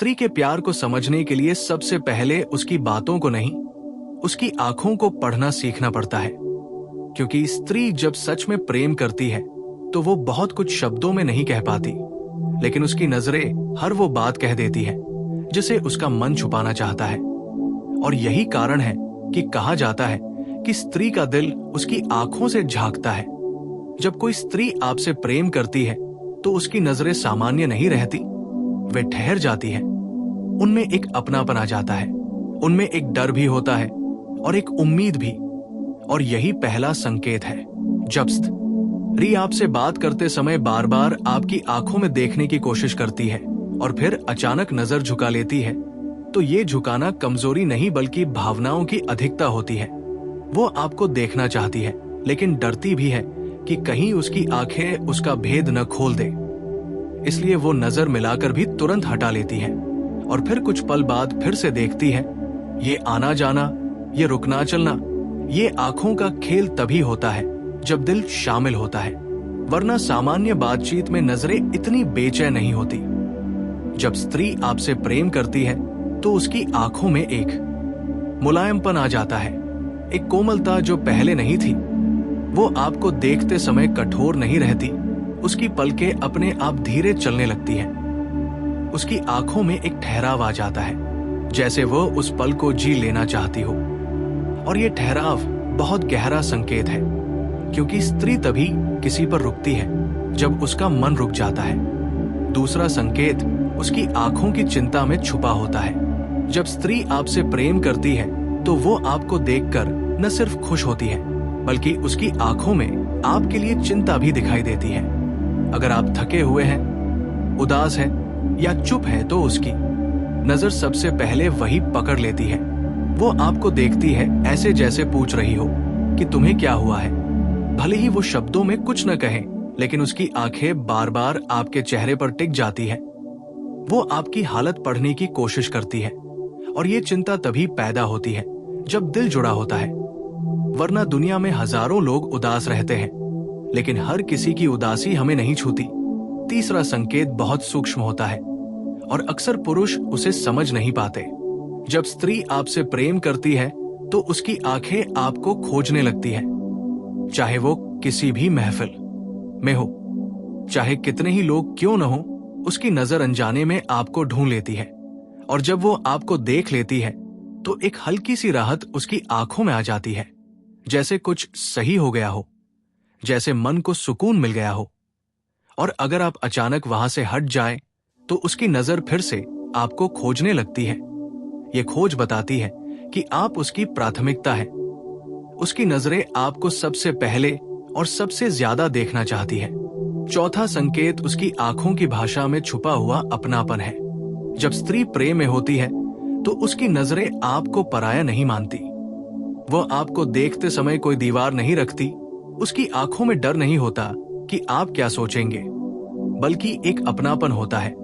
स्त्री के प्यार को समझने के लिए सबसे पहले उसकी बातों को नहीं, उसकी आंखों को पढ़ना सीखना पड़ता है। क्योंकि स्त्री जब सच में प्रेम करती है तो वो बहुत कुछ शब्दों में नहीं कह पाती, लेकिन उसकी नजरें हर वो बात कह देती है जिसे उसका मन छुपाना चाहता है। और यही कारण है कि कहा जाता है कि स्त्री का दिल उसकी आंखों से झांकता है। जब कोई स्त्री आपसे प्रेम करती है तो उसकी नजरें सामान्य नहीं रहती, वे ठहर जाती है। उनमें एक अपनापन आ जाता है, उनमें एक डर भी होता है और एक उम्मीद भी। और यही पहला संकेत है। जब स्त्री आपसे बात करते समय बार बार आपकी आंखों में देखने की कोशिश करती है और फिर अचानक नजर झुका लेती है, तो ये झुकाना कमजोरी नहीं बल्कि भावनाओं की अधिकता होती है। वो आपको देखना चाहती है लेकिन डरती भी है कि कहीं उसकी आंखें उसका भेद न खोल दे। इसलिए वो नजर मिलाकर भी तुरंत हटा लेती है और फिर कुछ पल बाद फिर से देखती है। ये आना जाना, ये रुकना चलना, ये आंखों का खेल तभी होता है जब दिल शामिल होता है, वरना सामान्य बातचीत में नजरें इतनी बेचैन नहीं होती। जब स्त्री आपसे प्रेम करती है तो उसकी आंखों में एक मुलायमपन आ जाता है, एक कोमलता जो पहले नहीं थी। वो आपको देखते समय कठोर नहीं रहती, उसकी पलकें अपने आप धीरे चलने लगती हैं। उसकी आंखों में एक ठहराव आ जाता है, जैसे वो उस पल को जी लेना चाहती हो। और ये ठहराव बहुत गहरा संकेत है, क्योंकि स्त्री तभी किसी पर रुकती है जब उसका मन रुक जाता है। दूसरा संकेत उसकी आंखों की चिंता में छुपा होता है। जब स्त्री आपसे प्रेम करती है तो वो आपको देखकर न सिर्फ खुश होती है, बल्कि उसकी आंखों में आपके लिए चिंता भी दिखाई देती है। अगर आप थके हुए हैं, उदास हैं या चुप हैं तो उसकी नजर सबसे पहले वही पकड़ लेती है। वो आपको देखती है ऐसे जैसे पूछ रही हो कि तुम्हें क्या हुआ है। भले ही वो शब्दों में कुछ न कहे, लेकिन उसकी आंखें बार बार आपके चेहरे पर टिक जाती है। वो आपकी हालत पढ़ने की कोशिश करती है और ये चिंता तभी पैदा होती है जब दिल जुड़ा होता है। वरना दुनिया में हजारों लोग उदास रहते हैं, लेकिन हर किसी की उदासी हमें नहीं छूती। तीसरा संकेत बहुत सूक्ष्म होता है और अक्सर पुरुष उसे समझ नहीं पाते। जब स्त्री आपसे प्रेम करती है तो उसकी आंखें आपको खोजने लगती हैं, चाहे वो किसी भी महफिल में हो, चाहे कितने ही लोग क्यों न हो, उसकी नजर अनजाने में आपको ढूंढ लेती है। और जब वो आपको देख लेती है तो एक हल्की सी राहत उसकी आंखों में आ जाती है, जैसे कुछ सही हो गया हो, जैसे मन को सुकून मिल गया हो। और अगर आप अचानक वहां से हट जाएं, तो उसकी नजर फिर से आपको खोजने लगती है। ये खोज बताती है कि आप उसकी प्राथमिकता है। उसकी नजरें आपको सबसे पहले और सबसे ज्यादा देखना चाहती है। चौथा संकेत उसकी आंखों की भाषा में छुपा हुआ अपनापन है। जब स्त्री प्रेम में होती है तो उसकी नजरें आपको पराया नहीं मानती। वो आपको देखते समय कोई दीवार नहीं रखती। उसकी आंखों में डर नहीं होता कि आप क्या सोचेंगे, बल्कि एक अपनापन होता है,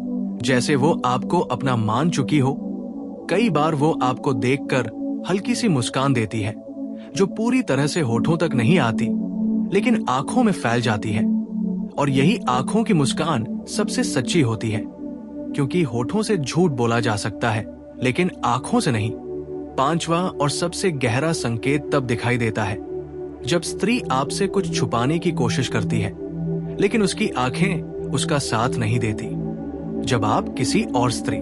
जैसे वो आपको अपना मान चुकी हो। कई बार वो आपको देखकर हल्की सी मुस्कान देती है, जो पूरी तरह से होठों तक नहीं आती, लेकिन आंखों में फैल जाती है। और यही आंखों की मुस्कान सबसे सच्ची होती है, क्योंकि होठों से झूठ बोला जा सकता है, लेकिन आंखों से नहीं। पांचवा और सबसे गहरा संकेत तब दिखाई देता है जब स्त्री आपसे कुछ छुपाने की कोशिश करती है, लेकिन उसकी आंखें उसका साथ नहीं देती। जब आप किसी और स्त्री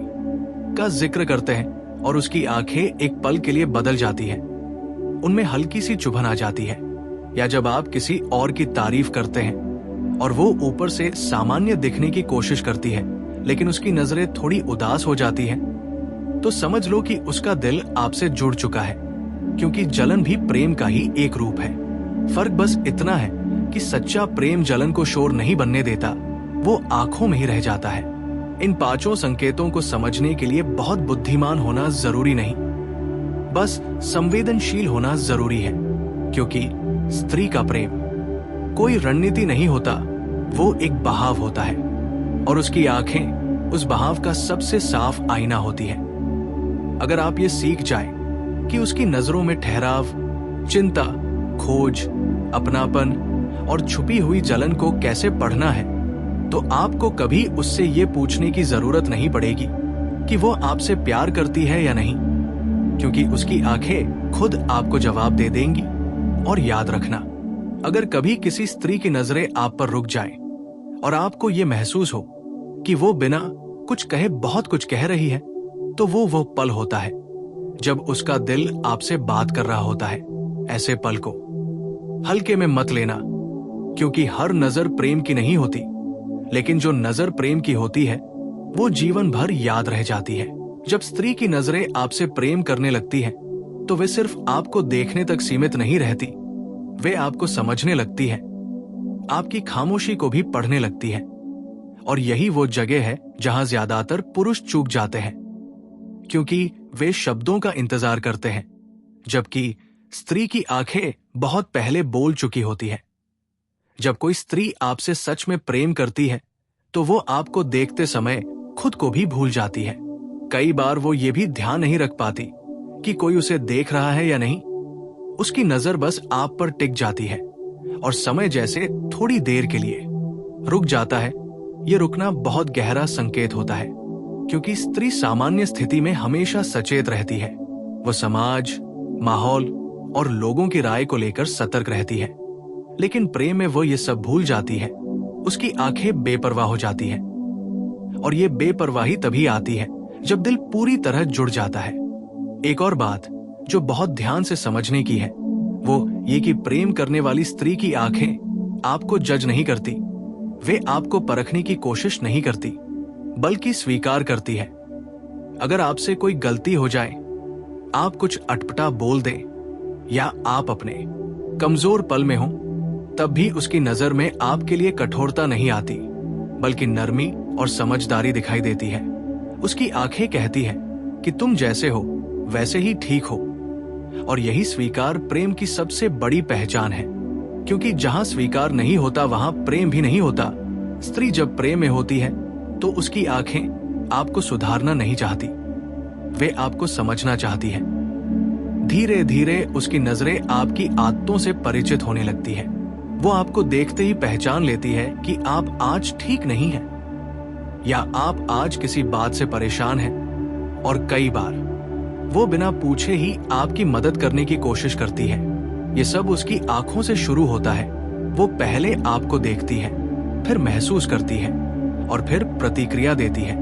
का जिक्र करते हैं और उसकी आंखें एक पल के लिए बदल जाती हैं, उनमें हल्की सी चुभन आ जाती है, या जब आप किसी और की तारीफ करते हैं और वो ऊपर से सामान्य दिखने की कोशिश करती है, लेकिन उसकी नजरें थोड़ी उदास हो जाती हैं, तो समझ लो कि उसका दिल आपसे जुड़ चुका है। क्योंकि जलन भी प्रेम का ही एक रूप है। फर्क बस इतना है कि सच्चा प्रेम जलन को शोर नहीं बनने देता, वो आंखों में ही रह जाता है। इन पांचों संकेतों को समझने के लिए बहुत बुद्धिमान होना जरूरी नहीं, बस संवेदनशील होना जरूरी है। क्योंकि स्त्री का प्रेम कोई रणनीति नहीं होता, वो एक बहाव होता है, और उसकी आंखें उस बहाव का सबसे साफ आईना होती है। अगर आप ये सीख जाएं कि उसकी नजरों में ठहराव, चिंता, खोज, अपनापन और छुपी हुई जलन को कैसे पढ़ना है, तो आपको कभी उससे ये पूछने की जरूरत नहीं पड़ेगी कि वो आपसे प्यार करती है या नहीं, क्योंकि उसकी आंखें खुद आपको जवाब दे देंगी। और याद रखना, अगर कभी किसी स्त्री की नजरें आप पर रुक जाएं और आपको ये महसूस हो कि वो बिना कुछ कहे बहुत कुछ कह रही है, तो वो पल होता है जब उसका दिल आपसे बात कर रहा होता है। ऐसे पल को हल्के में मत लेना, क्योंकि हर नजर प्रेम की नहीं होती, लेकिन जो नजर प्रेम की होती है वो जीवन भर याद रह जाती है। जब स्त्री की नजरें आपसे प्रेम करने लगती हैं, तो वे सिर्फ आपको देखने तक सीमित नहीं रहती, वे आपको समझने लगती है, आपकी खामोशी को भी पढ़ने लगती है। और यही वो जगह है जहां ज्यादातर पुरुष चूक जाते हैं, क्योंकि वे शब्दों का इंतजार करते हैं, जबकि स्त्री की आंखें बहुत पहले बोल चुकी होती है। जब कोई स्त्री आपसे सच में प्रेम करती है, तो वो आपको देखते समय खुद को भी भूल जाती है। कई बार वो ये भी ध्यान नहीं रख पाती कि कोई उसे देख रहा है या नहीं। उसकी नजर बस आप पर टिक जाती है और समय जैसे थोड़ी देर के लिए रुक जाता है। ये रुकना बहुत गहरा संकेत होता है, क्योंकि स्त्री सामान्य स्थिति में हमेशा सचेत रहती है। वो समाज, माहौल और लोगों की राय को लेकर सतर्क रहती है, लेकिन प्रेम में वो ये सब भूल जाती है। उसकी आंखें बेपरवाह हो जाती हैं, और ये बेपरवाही तभी आती है जब दिल पूरी तरह जुड़ जाता है। एक और बात जो बहुत ध्यान से समझने की है, वो ये कि प्रेम करने वाली स्त्री की आंखें आपको जज नहीं करती, वे आपको परखने की कोशिश नहीं करती, बल्कि स्वीकार करती है। अगर आपसे कोई गलती हो जाए, आप कुछ अटपटा बोल दें, या आप अपने कमजोर पल में हो, तब भी उसकी नजर में आपके लिए कठोरता नहीं आती, बल्कि नरमी और समझदारी दिखाई देती है। उसकी आंखें कहती है कि तुम जैसे हो वैसे ही ठीक हो। और यही स्वीकार प्रेम की सबसे बड़ी पहचान है, क्योंकि जहां स्वीकार नहीं होता वहां प्रेम भी नहीं होता। स्त्री जब प्रेम में होती है, तो उसकी आंखें आपको सुधारना नहीं चाहती, वे आपको समझना चाहती है। धीरे धीरे उसकी नजरें आपकी आदतों से परिचित होने लगती है। वो आपको देखते ही पहचान लेती है कि आप आज ठीक नहीं हैं, या आप आज किसी बात से परेशान हैं। और कई बार वो बिना पूछे ही आपकी मदद करने की कोशिश करती है। ये सब उसकी आंखों से शुरू होता है। वो पहले आपको देखती है, फिर महसूस करती है, और फिर प्रतिक्रिया देती है।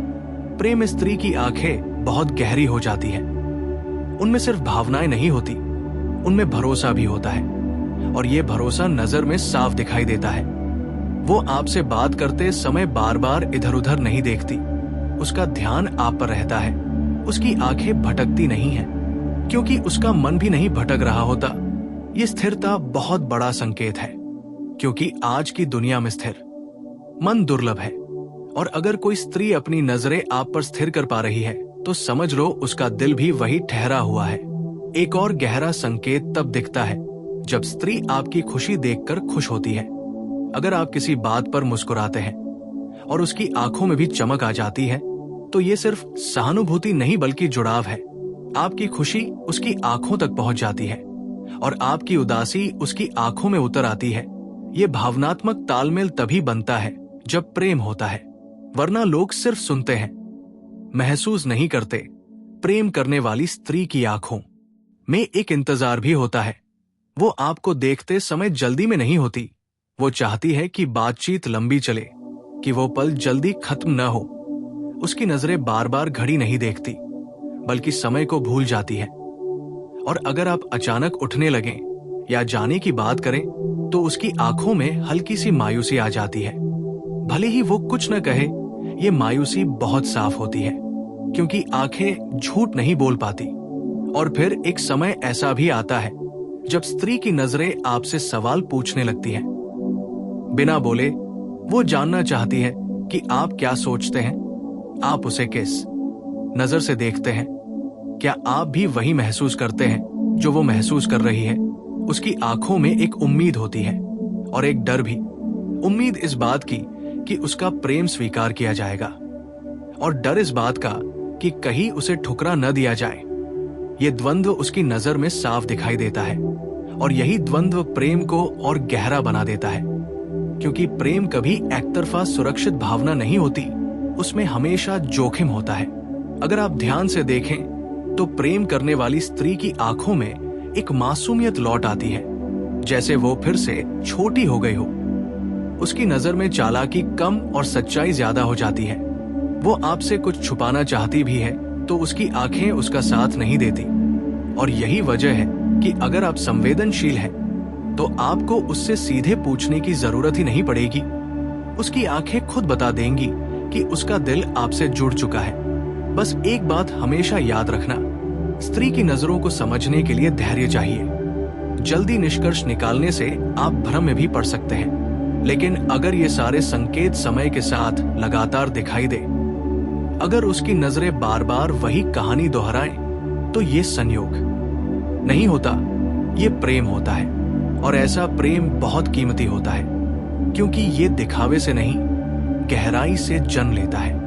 प्रेम स्त्री की आंखें बहुत गहरी हो जाती है। उनमें सिर्फ भावनाएं नहीं होती, उनमें भरोसा भी होता है, और ये भरोसा नजर में साफ दिखाई देता है। वो आपसे बात करते समय बार बार इधर उधर नहीं देखती, उसका ध्यान आप पर रहता है। उसकी आंखें भटकती नहीं हैं, क्योंकि उसका मन भी नहीं भटक रहा होता। ये स्थिरता बहुत बड़ा संकेत है, क्योंकि आज की दुनिया में स्थिर मन दुर्लभ है। और अगर कोई स्त्री अपनी नजरें आप पर स्थिर कर पा रही है, तो समझ लो उसका दिल भी वही ठहरा हुआ है। एक और गहरा संकेत तब दिखता है जब स्त्री आपकी खुशी देखकर खुश होती है। अगर आप किसी बात पर मुस्कुराते हैं और उसकी आंखों में भी चमक आ जाती है, तो ये सिर्फ सहानुभूति नहीं बल्कि जुड़ाव है। आपकी खुशी उसकी आंखों तक पहुंच जाती है और आपकी उदासी उसकी आंखों में उतर आती है। ये भावनात्मक तालमेल तभी बनता है जब प्रेम होता है, वरना लोग सिर्फ सुनते हैं, महसूस नहीं करते। प्रेम करने वाली स्त्री की आंखों में एक इंतजार भी होता है। वो आपको देखते समय जल्दी में नहीं होती, वो चाहती है कि बातचीत लंबी चले, कि वो पल जल्दी खत्म न हो। उसकी नजरें बार बार घड़ी नहीं देखती, बल्कि समय को भूल जाती है। और अगर आप अचानक उठने लगें या जाने की बात करें, तो उसकी आंखों में हल्की सी मायूसी आ जाती है। भले ही वो कुछ न कहे, ये मायूसी बहुत साफ होती है, क्योंकि आंखें झूठ नहीं बोल पाती। और फिर एक समय ऐसा भी आता है जब स्त्री की नजरें आपसे सवाल पूछने लगती हैं। बिना बोले वो जानना चाहती है कि आप क्या सोचते हैं, आप उसे किस नजर से देखते हैं, क्या आप भी वही महसूस करते हैं जो वो महसूस कर रही है। उसकी आंखों में एक उम्मीद होती है और एक डर भी। उम्मीद इस बात की कि उसका प्रेम स्वीकार किया जाएगा, और डर इस बात का कि कहीं उसे ठुकरा न दिया जाए। ये द्वंद्व उसकी नजर में साफ दिखाई देता है, और यही द्वंद्व प्रेम को और गहरा बना देता है, क्योंकि प्रेम कभी एकतरफा सुरक्षित भावना नहीं होती, उसमें हमेशा जोखिम होता है। अगर आप ध्यान से देखें तो प्रेम करने वाली स्त्री की आंखों में एक मासूमियत लौट आती है, जैसे वो फिर से छोटी हो गई हो। उसकी नजर में चालाकी कम और सच्चाई ज्यादा हो जाती है। वो आपसे कुछ छुपाना चाहती भी है तो उसकी आंखें उसका साथ नहीं देती। और यही वजह है कि अगर आप संवेदनशील हैं तो आपको उससे सीधे पूछने की जरूरत ही नहीं पड़ेगी। उसकी आंखें खुद बता देंगी कि उसका दिल आपसे जुड़ चुका है। बस एक बात हमेशा याद रखना, स्त्री की नजरों को समझने के लिए धैर्य चाहिए। जल्दी निष्कर्ष निकालने से आप भ्रम में भी पड़ सकते हैं, लेकिन अगर ये सारे संकेत समय के साथ लगातार दिखाई दे, अगर उसकी नजरें बार बार वही कहानी दोहराएं, तो ये संयोग नहीं होता, ये प्रेम होता है। और ऐसा प्रेम बहुत कीमती होता है, क्योंकि ये दिखावे से नहीं, गहराई से जन्म लेता है।